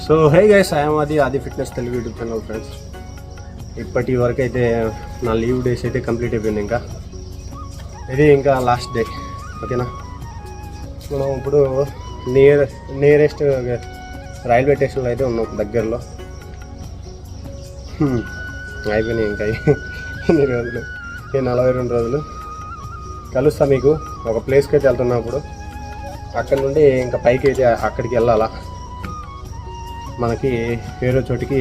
So hey guys, I'm ఆది fitness Telugu YouTube channel friends. ఇప్పటి వరకు అయితే నా లీవ్ డేస్ అయితే కంప్లీట్ అయిపోయింది. ఇది ఇంకా లాస్ట్ డే. ఓకేనా, మనం ఇప్పుడు నియరెస్ట్ రైల్వే స్టేషన్లో అయితే ఉన్నాం, దగ్గరలో. అయిపోయినాయి ఇంకా ఇన్ని రోజులు, ఈ 42 రోజులు. కలుస్తా మీకు ఒక ప్లేస్కి అయితే వెళ్తున్నప్పుడు. అక్కడ నుండి ఇంకా పైకి అయితే అక్కడికి వెళ్ళాలా. మనకి వేరే చోటికి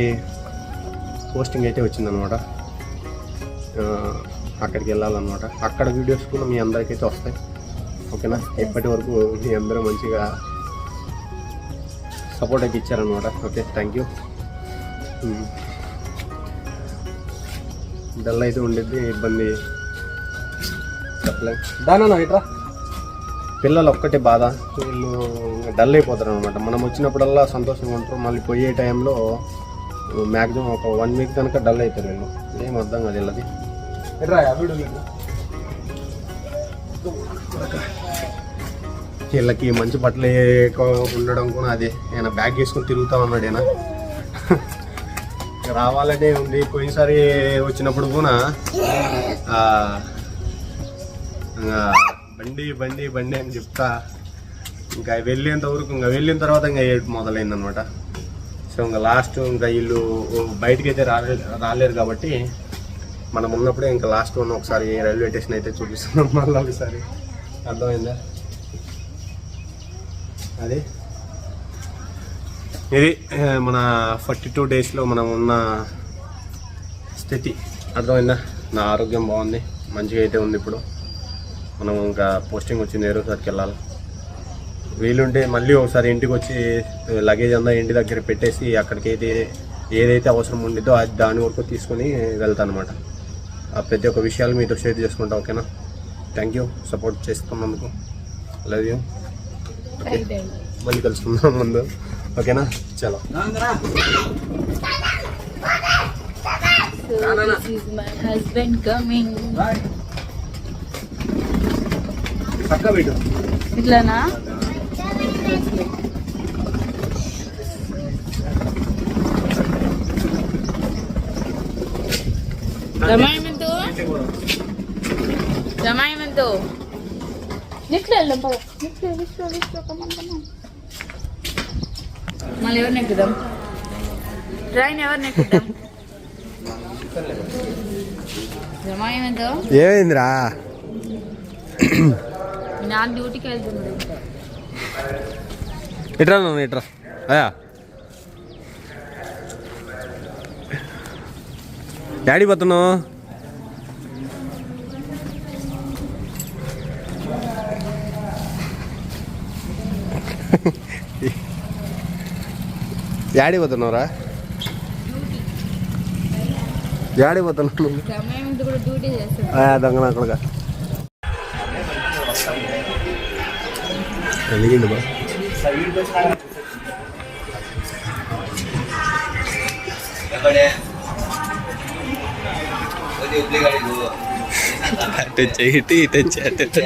పోస్టింగ్ అయితే వచ్చిందనమాట. అక్కడికి వెళ్ళాలన్నమాట. అక్కడ వీడియోస్ కూడా మీ అందరికైతే వస్తాయి. ఓకేనా, ఇప్పటి వరకు మీ అందరూ మంచిగా సపోర్ట్ అయితే ఇచ్చారనమాట. Okay, thank you. డల్ అయితే ఉండిద్ది, ఇబ్బంది చెప్పలేం. దానా ఇట్రా, పిల్లలు ఒక్కటే బాధ, వీళ్ళు డల్ అయిపోతారు అనమాట. మనం వచ్చినప్పుడల్లా సంతోషంగా ఉంటారు, మళ్ళీ పోయే టైంలో మ్యాక్సిమం ఒక 1 వీక్ కనుక డల్ అవుతారు వీళ్ళు. ఏం అర్థం కాదు వీళ్ళది. వీళ్ళకి మంచి బట్టలు ఉండడం కూడా అదే. నేను బ్యాగ్ వేసుకొని తిరుగుతా ఉన్నాడు ఈయన. రావాలనే ఉంది. పోయినసారి వచ్చినప్పుడు కూడా బండి బండి బండి అని చెప్తా ఇంకా వెళ్ళేంత వరకు, ఇంకా వెళ్ళిన తర్వాత ఇంకా ఏడుపు మొదలైందనమాట. సో ఇంకా లాస్ట్ ఇంకా వీళ్ళు బయటకి అయితే రాలేరు కాబట్టి మనం ఉన్నప్పుడే ఇంకా లాస్ట్ ఉన్న ఒకసారి రైల్వే స్టేషన్ అయితే చూపిస్తున్నాం మళ్ళీ ఒకసారి. అర్థమైందా? అది ఇది మన 42 డేస్లో మనం ఉన్న స్థితి. అర్థమైందా? నా ఆరోగ్యం బాగుంది, మంచిగా అయితే ఉంది. ఇప్పుడు మనం ఇంకా పోస్టింగ్ వచ్చింది, వేరే సారికి వెళ్ళాలి. వీలుంటే మళ్ళీ ఒకసారి ఇంటికి వచ్చి లగేజ్ అంతా ఇంటి దగ్గర పెట్టేసి అక్కడికి అయితే ఏదైతే అవసరం ఉండిద్దో అది దాని వరకు తీసుకొని వెళ్తాను అనమాట. ఆ ప్రతి ఒక్క విషయాలు మీతో షేర్ చేసుకుంటా. ఓకేనా, థ్యాంక్ యూ సపోర్ట్ చేస్తున్నందుకు. Love you. ఓకే, మళ్ళీ కలుసుకుందాం ముందు. ఓకేనా, చలో. పక్కా పెట్టు ఇట్లానా? జమాయిమెంతో మళ్ళీ ఎవరిని ఎక్కుదాం? ట్రైన్ ఎవరిని ఎక్కుదాం? జమాయిమెంతో ఏమైందిరా? నా డ్యూటీకి వెళ్తుంది. ఇట్రా ఇట్రా. అయా డాడీ పోతున్నావు? డాడీ పోతున్నావురా? డాడీ పోతున్నావు? దొంగ అక్కడగా ఎందుకండి బా చెయ్యి తెచ్చి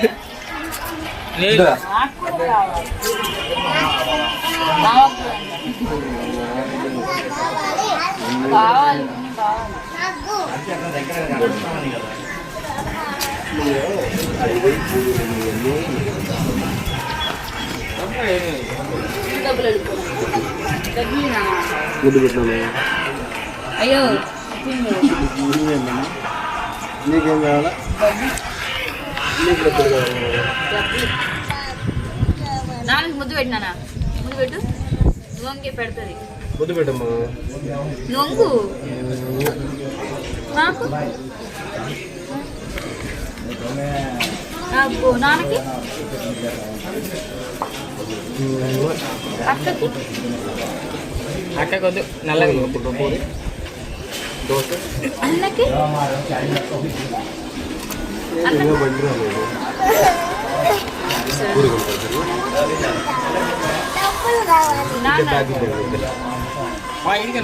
గుడ్డు పెట్టినాను. అయ్యో నీకేం కావాలా? నాలుగు ముద్దు పెట్టినానా? ముద్దు పెట్టు, నొంగి పెడుతుంది. ముద్దు పెట్టమ్మా. నొంగు నాకు నాన్నకి అక్కకి అక్కకొద్దు, నల్లగా అన్నకి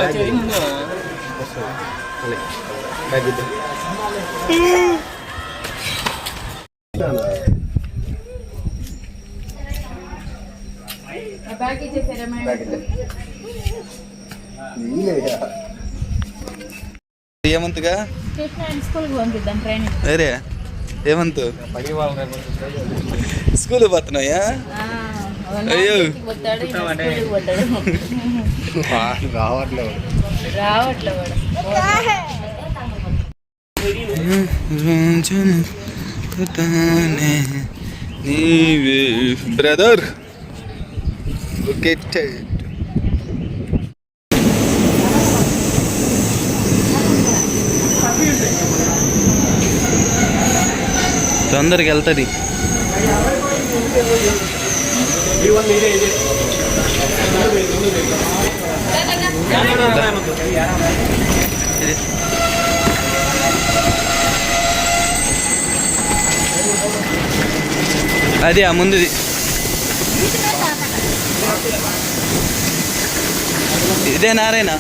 వచ్చేది ముందు బ్యాగ్ ఇచ్చేసారా? ఏమంతగా స్కూల్కి పంపిద్దాం ట్రైనింగ్. అరే ఏమంతు స్కూల్ పోతున్నాయా? అయ్యో రావట్లేదు. నీవే బ్రదర్ ఓకే. తొందరగా వెళ్తుంది. అది ఆ ముందుది ఇదే నారాయణ.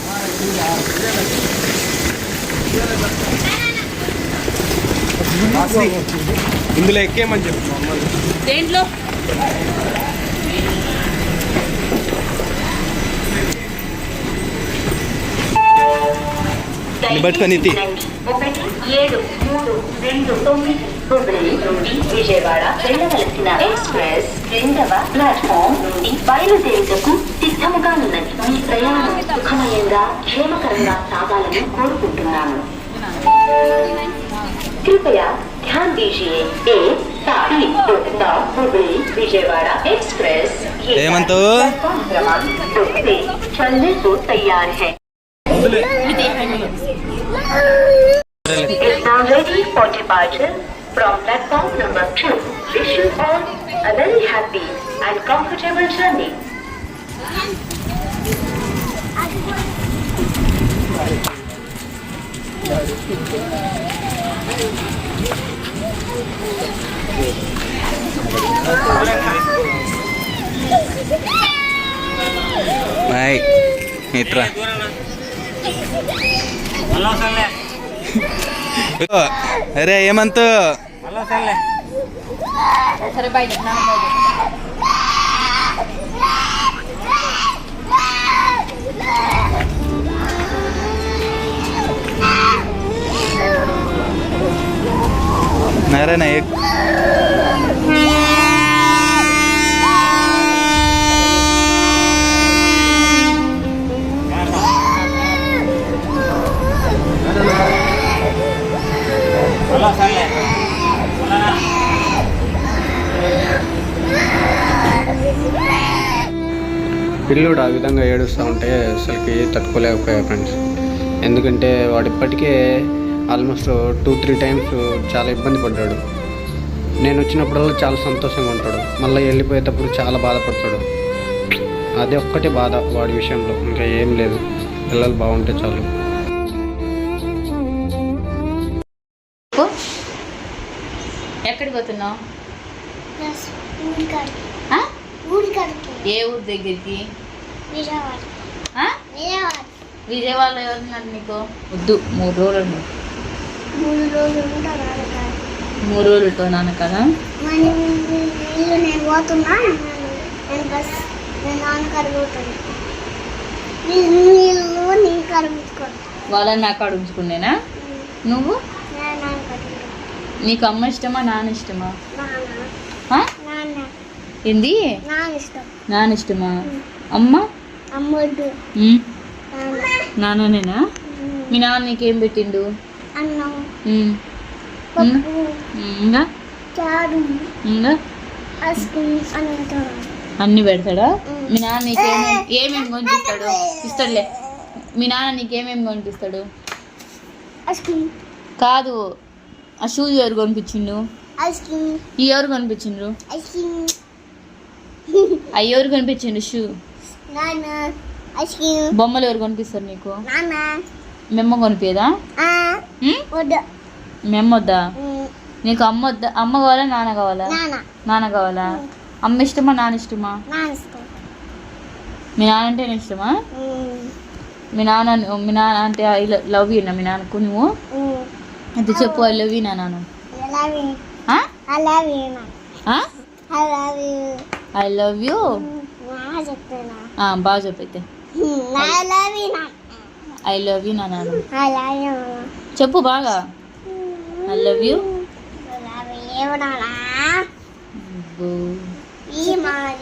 ఇందులో ఎక్కేమని చెప్పు. దేంట్లో పట్టుకొని హుబ్లీ నుండి విజయవాడ వెళ్ళవలసిన ఎక్స్ప్రెస్ 2వ ప్లాట్ఫామ్ నుండి బయలుదేరుటకు సిద్ధముగా ఉన్నది. మీ ప్రయాణం సుఖమయంగా క్షేమకరంగా సాగాలని కోరుకుంటున్నాను. कृपया ध्यान दीजिए 1-7 हुबली विजयवाड़ा एक्सप्रेस प्लेटफॉर्म क्रमांक 2 से चलने को तैयार है. Is now ready for departure from platform number 2. Wish you all a very happy and comfortable journey. Bye మిత్ర. అరే ఏమంత సరే బాయ్. నారాయణ పిల్లుడు ఆ విధంగా ఏడుస్తూ ఉంటే అసలుకి తట్టుకోలేకపోయా ఫ్రెండ్స్. ఎందుకంటే వాడు ఇప్పటికే ఆల్మోస్ట్ 2-3 టైమ్స్ చాలా ఇబ్బంది పడ్డాడు. నేను వచ్చినప్పుడల్లా చాలా సంతోషంగా ఉంటాడు, మళ్ళీ వెళ్ళిపోయేటప్పుడు చాలా బాధపడతాడు. అదే ఒక్కటే బాధ వాడి విషయంలో, ఇంకా ఏం లేదు. పిల్లలు బాగుంటే చాలు. ఎక్కడికి పోతున్నావు? ఏ ఊరు దగ్గరికి? విజయవాడలో ఎవరున్నారు నీకు? వద్దు, 3 రోజులు. 3 రోజులతో నాన్న కదా. వాళ్ళని నాకు అడుగుకునేనా? నువ్వు నీకు అమ్మ ఇష్టమా నాన్న ఇష్టమా? ఏంది? నాన్న ఇష్టమా? అమ్మ నాన్ననేనా? మీ నాన్న నీకేం పెట్టిండు? ఇంకా అన్ని పెడతాడా? మీ నాన్న నీకేమేమి కొనిపిస్తాడు? ఇస్తాడులే. మీ నాన్న నీకేమేమి కొనిపిస్తాడు? కాదు, ఆ షూస్ ఎవరు కొనిపించిండు? ఈ ఎవరు కొనిపించిండ్రు? అవి ఎవరు కొనిపించిండు? షూ బొమ్మలు ఎవరు కొనిపిస్తారు నీకు? మెమ్మ కొనిపోయేదా? మెమ్మ వద్దా నీకు? అమ్మ వద్దా? అమ్మ కావాలా నాన్న కావాలా? నాన్న కావాలా? అమ్మ ఇష్టమా నాన్న ఇష్టమా? మీ నాన్న అంటే ఇష్టమా? మీ నాన్న అంటే ఐ లవ్ యూ నా? మీ నాన్నకు నువ్వు అయితే చెప్పు, ఐ లవ్ యూ నా నాన్న. ఐ లవ్ యూ బాగా చెప్పైతే. ఐ లవ్ యూ నాన్న చెప్పు బాగా ఐ లవ్ యూ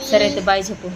సరే అయితే బాయ్ చెప్పు